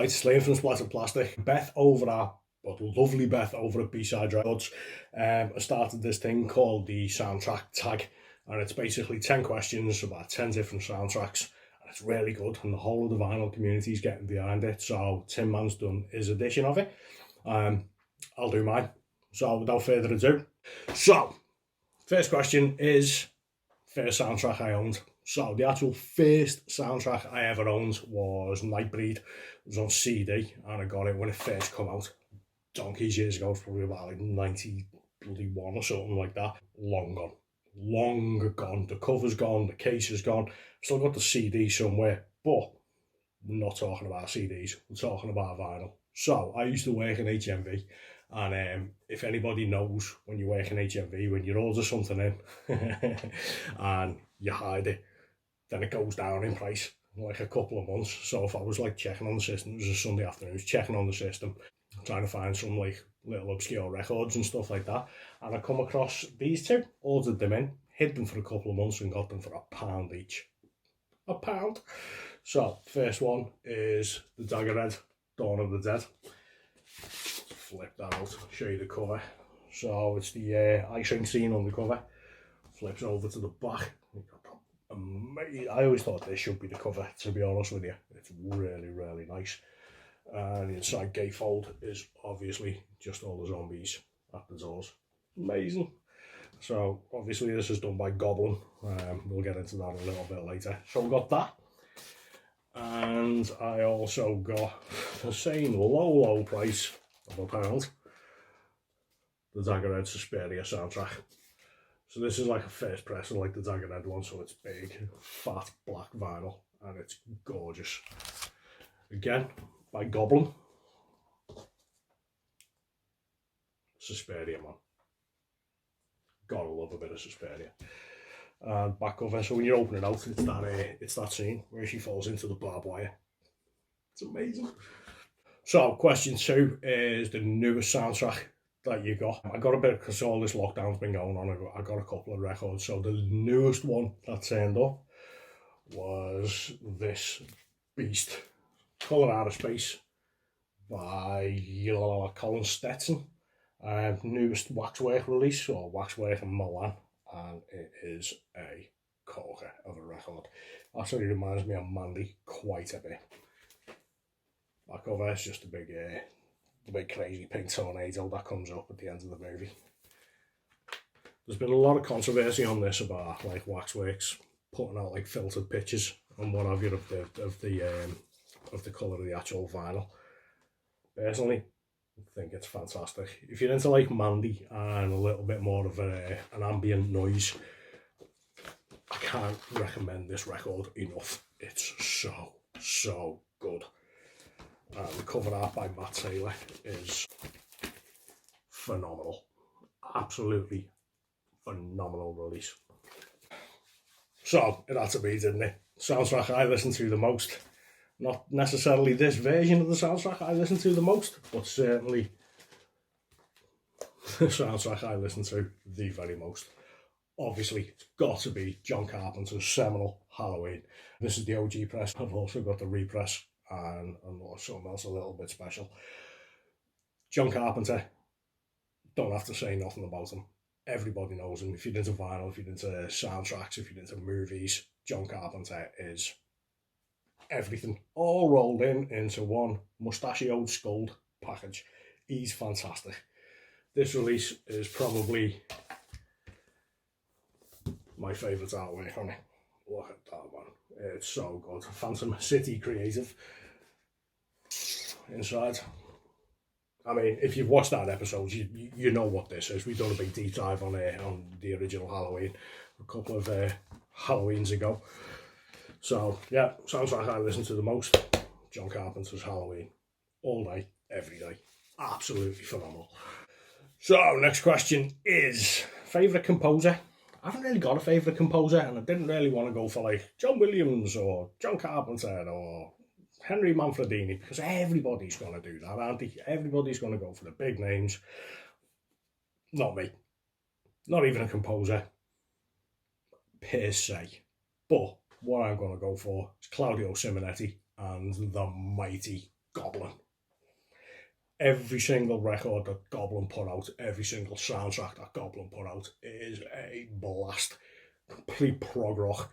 Right, Slane from Splattered Plastic. Beth over at, well, lovely Beth over at B-Side Records, I started this thing called the soundtrack tag, and it's basically 10 questions about 10 different soundtracks, and it's really good, and the whole of the vinyl community is getting behind it. So Tim Man's done his edition of it. I'll do mine. So without further ado, so first question is first soundtrack I owned. So the actual first soundtrack I ever owned was Nightbreed. It was on CD, and I got it when it first came out. Donkeys years ago, probably about like 91 or something like that. Long gone. Long gone. The cover's gone, the case is gone. Still got the CD somewhere, but we're not talking about CDs, we're talking about vinyl. So I used to work in HMV, and if anybody knows when you work in HMV, when you order something in and you hide it, then it goes down in price like a couple of months. So if I was like checking on the system, it was a Sunday afternoon, I was checking on the system, trying to find some like little obscure records and stuff like that, and I come across these two, ordered them in, hid them for a couple of months and got them for £1 each. £1. So first one is the Daggerhead, Dawn of the Dead. Flip that out, show you the cover. So it's the ice rink scene on the cover. Flips over to the back. I always thought this should be the cover, to be honest with you. It's really, really nice. And the inside gatefold is obviously just all the zombies at the doors. Amazing. So obviously this is done by Goblin. We'll get into that a little bit later. So we got that. And I also got the same low price of £1, the Daggerhead Suspiria soundtrack. So this is like a first pressing like the Daggerhead one, so it's big, fat, black vinyl, and it's gorgeous. Again, by Goblin. Suspiria, man. Gotta love a bit of Suspiria. And back cover, so when you open it out, it's that scene where she falls into the barbed wire. It's amazing. So question 2 is the newest soundtrack that you got. I got a bit, because all this lockdown's been going on, I got a couple of records. So the newest one that turned up was this beast, Colour Out of Space by Colin Stetson. Newest Waxwork release, or Waxwork in Milan, and it is a corker of a record. Actually reminds me of Mandy quite a bit. That cover is just the big crazy pink tornado that comes up at the end of the movie. There's been a lot of controversy on this about like Waxworks putting out like filtered pictures and what have you of the colour of the actual vinyl. Personally, I think it's fantastic. If you're into like Mandy and a little bit more of an ambient noise, I can't recommend this record enough. It's so good. The cover art by Matt Taylor is phenomenal. Absolutely phenomenal release. So it had to be, didn't it? Soundtrack I listen to the most. Not necessarily this version of the soundtrack I listen to the most, but certainly the soundtrack I listen to the very most. Obviously, it's got to be John Carpenter's seminal Halloween. This is the OG press. I've also got the repress and something else a little bit special. John Carpenter, don't have to say nothing about him. Everybody knows him. If you're into vinyl, if you're into soundtracks, if you're into movies, John Carpenter is everything, all rolled into one mustachioed skulled package. He's fantastic. This release is probably my favourite artwork on it. Look at that one. It's so good. Phantom City Creative inside. I mean, if you've watched that episode, you know what this is. We've done a big deep dive on the original Halloween a couple of Halloweens ago. So yeah, soundtrack I listen to the most, John Carpenter's Halloween. All day, every day. Absolutely phenomenal. So next question is favourite composer. I haven't really got a favourite composer, and I didn't really want to go for like John Williams or John Carpenter or Henry Manfredini, because everybody's going to do that, aren't they? Everybody's going to go for the big names. Not me. Not even a composer per se. But what I'm going to go for is Claudio Simonetti and the mighty Goblin. Every single record that Goblin put out, every single soundtrack that Goblin put out is a blast. Complete prog rock.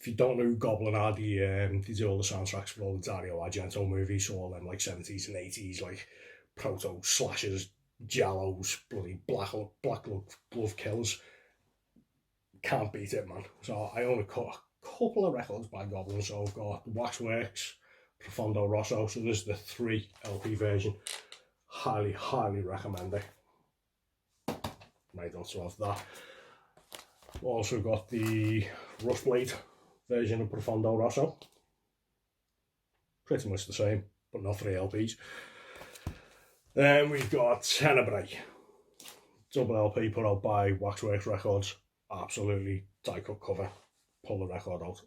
If you don't know who Goblin are, they do all the soundtracks for all the Dario Argento movies, so all them like 70s and 80s, like proto slashers, Jallos, bloody black glove kills. Can't beat it, man. So I own a couple of records by Goblin. So I've got Waxworks, Profondo Rosso. So this is the 3 LP version. Highly recommend it. Made also have that. Also got the Rustblade version of Profondo Rosso. Pretty much the same, but not 3 LPs. Then we've got Tenebrae, double LP put out by Waxworks Records. Absolutely die-cut cover. Pull the record out.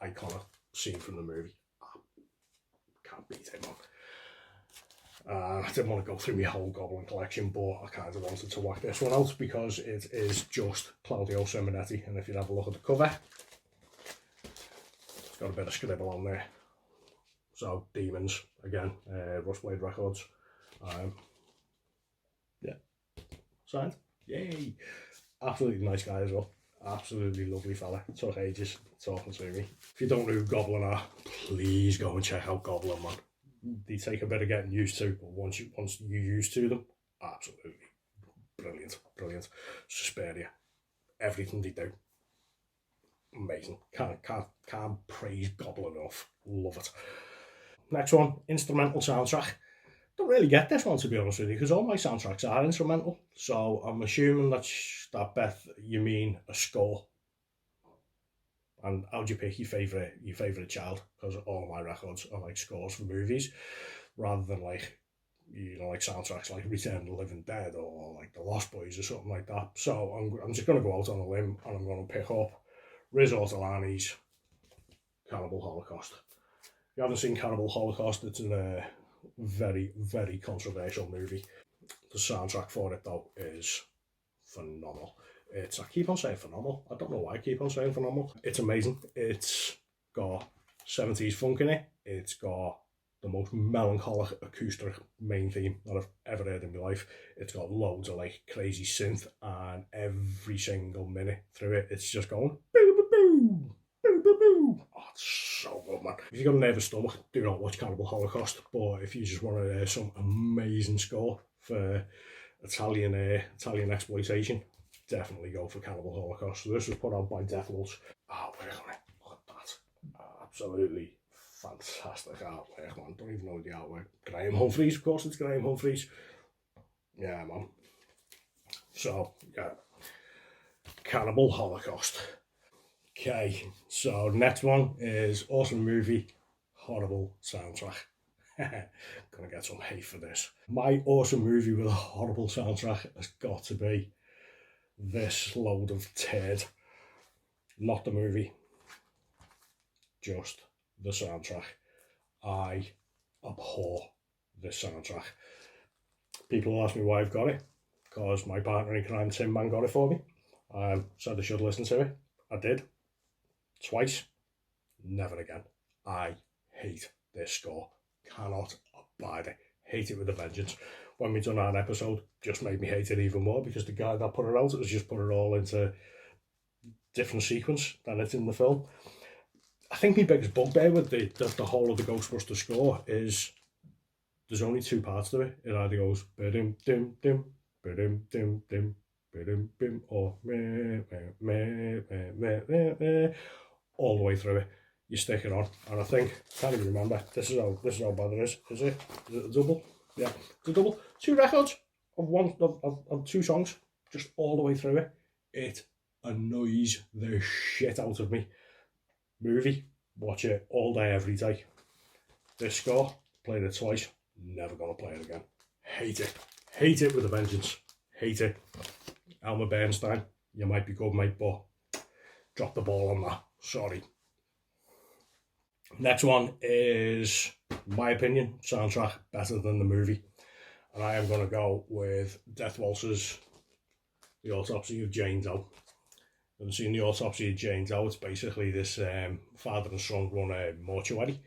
Iconic scene from the movie. Can't beat it, man. I didn't want to go through my whole Goblin collection, but I kind of wanted to whack this one out because it is just Claudio Simonetti. And if you have a look at the cover, it's got a bit of scribble on there. So, Demons, again, Rustblade Records. Yeah, signed. Yay! Absolutely nice guy as well. Absolutely lovely fella. Took ages talking to me. If you don't know who Goblin are, please go and check out Goblin, man. They take a bit of getting used to, but once you're used to them, absolutely brilliant. Suspiria, everything they do, amazing. Can't praise Goblin enough. Love it. Next one, instrumental soundtrack. Don't really get this one, to be honest with you, because all my soundtracks are instrumental. So I'm assuming that Beth, you mean a score. And how'd you pick your favourite child? Because all of my records are like scores for movies, rather than like, you know, like soundtracks like Return of the Living Dead or like The Lost Boys or something like that. So I'm just going to go out on a limb and I'm going to pick up Riz Ortolani's Cannibal Holocaust. If you haven't seen Cannibal Holocaust, it's a very controversial movie. The soundtrack for it though is phenomenal. I keep on saying phenomenal. I don't know why I keep on saying phenomenal. It's amazing. It's got 70s funk in it. It's got the most melancholic acoustic main theme that I've ever heard in my life. It's got loads of like crazy synth, and every single minute through it, it's just going boo boo boo boo boo boo. Oh, it's so good, man. If you've got a nervous stomach, do not watch Cannibal Holocaust. But if you just want to hear some amazing score for Italian exploitation, definitely go for Cannibal Holocaust. So this was put out by Deathwolves. Artwork on it. Look at that. Absolutely fantastic artwork, man. Don't even know the artwork. Graham Humphreys, of course it's Graham Humphreys. Yeah, man. So, yeah. Cannibal Holocaust. Okay, so next one is awesome movie, horrible soundtrack. Gonna get some hate for this. My awesome movie with a horrible soundtrack has got to be this load of turd. Not the movie, just the soundtrack. I abhor this soundtrack. People ask me why I've got it, because my partner in crime, Tim Man, got it for me. Said I should listen to it. I did. Twice. Never again. I hate this score. Cannot abide it. Hate it with a vengeance. When we done our episode, just made me hate it even more, because the guy that put it out has just put it all into different sequence than it's in the film. I think my biggest bugbear with the whole of the Ghostbusters score is there's only 2 parts to it. It either goes ba-dim dim dim ba-dim dim dim ba-dim bim or all the way through it. You stick it on, and I think, can't even remember, this is how bad it is. Is it a double? Yeah, it's a double. 2 records of 2 songs, just all the way through it. It annoys the shit out of me. Movie, watch it all day, every day. This score, played it twice, never gonna play it again. Hate it with a vengeance. Hate it. Elmer Bernstein, you might be good, mate, but drop the ball on that. Sorry. Next one is, my opinion, soundtrack better than the movie. And I am going to go with Death Waltz's The Autopsy of Jane Doe. I've seen The Autopsy of Jane Doe. It's basically this father and son run a mortuary,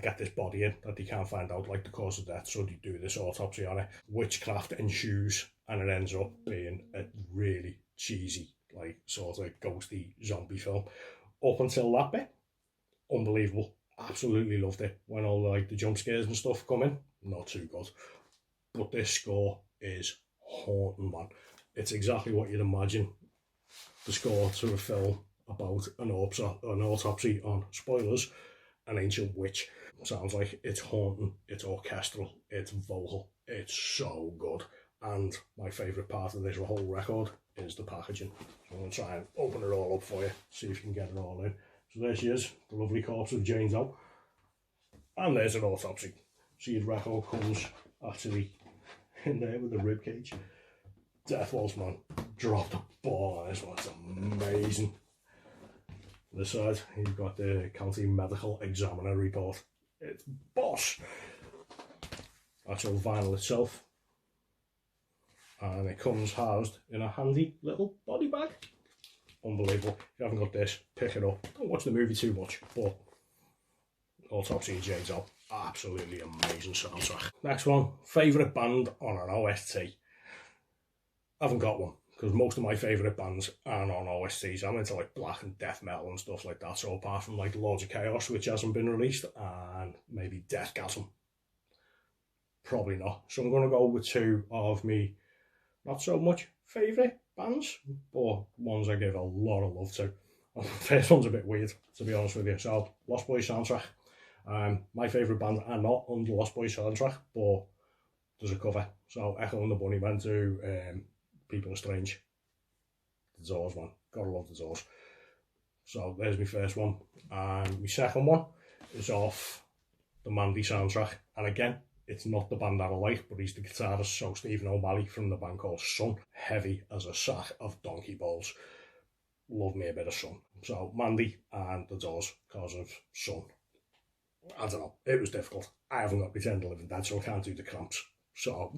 get this body in that they can't find out like the cause of death, so they do this autopsy on it. Witchcraft ensues, and it ends up being a really cheesy, like sort of ghosty zombie film. Up until that bit, unbelievable. Absolutely loved it. When all like the jump scares and stuff come in, not too good. But this score is haunting, man. It's exactly what you'd imagine the score to a film about an autopsy on, spoilers, an ancient witch. Sounds like. It's haunting, it's orchestral, it's vocal, it's so good. And my favourite part of this whole record is the packaging. So I'm going to try and open it all up for you, see if you can get it all in. So there she is, the lovely corpse of Jane Doe. And there's an autopsy. See, your record comes actually in there with the rib cage. Death Waltz, man, dropped a ball on this one. It's amazing. On this side, you've got the county medical examiner report. It's boss. Actual vinyl itself. And it comes housed in a handy little body bag. Unbelievable. If you haven't got this, pick it up. Don't watch the movie too much, but Autopsy of Jane Doe, absolutely amazing soundtrack. Next one, favourite band on an OST. I haven't got one, because most of my favourite bands aren't on OSTs. I'm into like black and death metal and stuff like that, so apart from like Lords of Chaos, which hasn't been released, and maybe Deathgasm, probably not. So I'm going to go with two of me not so much favourite bands, but ones I give a lot of love to. The first one's a bit weird, to be honest with you. So, Lost Boys soundtrack. My favourite band are not on the Lost Boys soundtrack, but there's a cover. So, Echo and the Bunnymen do People Are Strange. The Doors one. Gotta love the Doors. So, there's my first one. And my second one is off the Mandy soundtrack. And again, it's not the band that I like, but he's the guitarist, so Stephen O'Malley from the band called Sun. Heavy as a sack of donkey balls. Love me a bit of Sun. So Mandy and the Doors because of Sun. I don't know, it was difficult. I haven't got Return of the Living Dead, so I can't do the Cramps. So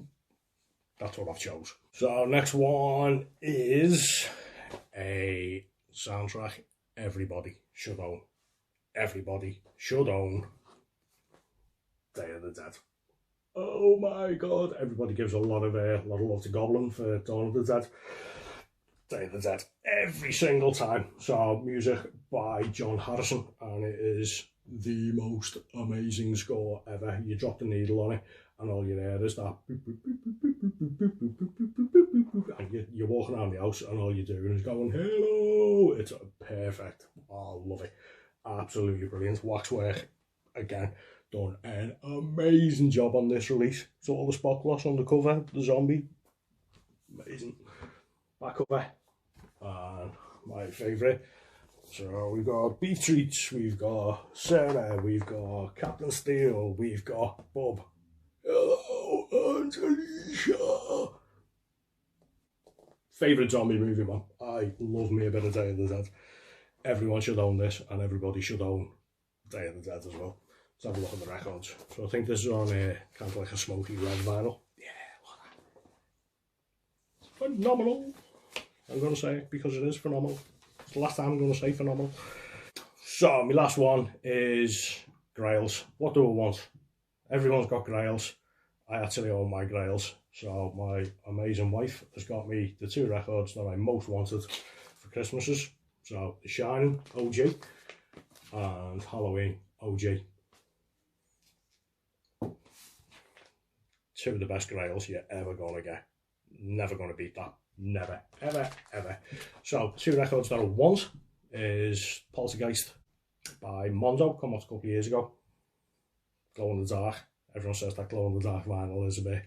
that's what I've chose. So next one is a soundtrack everybody should own. Everybody should own Day of the Dead. Oh my god, everybody gives a lot of love to Goblin for Dawn of the Dead. Day of the Dead, every single time. So, music by John Harrison, and it is the most amazing score ever. You drop the needle on it, and all you hear is that. And you're walking around the house, and all you're doing is going, hello! It's perfect. Oh, I love it. Absolutely brilliant. Waxwork, again. Done an amazing job on this release. So all the spot gloss on the cover, the zombie, amazing. Back cover, and my favourite. So we've got Beef Treats, we've got Sarah, we've got Captain Steel, we've got Bob. Hello, Aunt Alicia. Favourite zombie movie, man. I love me a bit of Day of the Dead. Everyone should own this, and everybody should own Day of the Dead as well. Let's have a look at the records. So I think this is on kind of like a smoky red vinyl. Yeah, look at that. Phenomenal. I'm going to say it because it is phenomenal. It's the last time I'm going to say phenomenal. So my last one is Grails. What do I want? Everyone's got Grails. I actually own my Grails. So my amazing wife has got me the two records that I most wanted for Christmases. So The Shining, OG, and Halloween, OG. Two of the best Grails you're ever going to get. Never going to beat that. Never, ever, ever. So, two records that I want is Poltergeist by Mondo, come out a couple of years ago. Glow in the Dark. Everyone says that Glow in the Dark vinyl is a bit,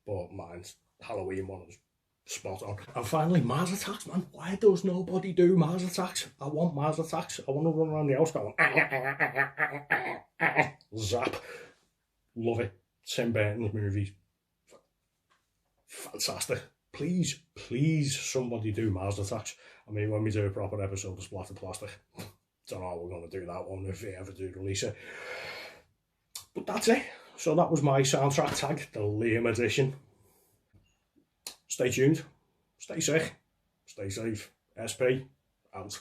but mine's Halloween one is spot on. And finally, Mars Attacks, man. Why does nobody do Mars Attacks? I want Mars Attacks. I want to run around the house going, zap. Love it. Tim Burton's movies. Fantastic. Please, please, somebody do Mars Attacks. I mean, when we do a proper episode of Splattered Plastic, don't know how we're going to do that one if we ever do release it. But that's it. So that was my soundtrack tag, the Liam edition. Stay tuned. Stay sick. Stay safe. SP. Out.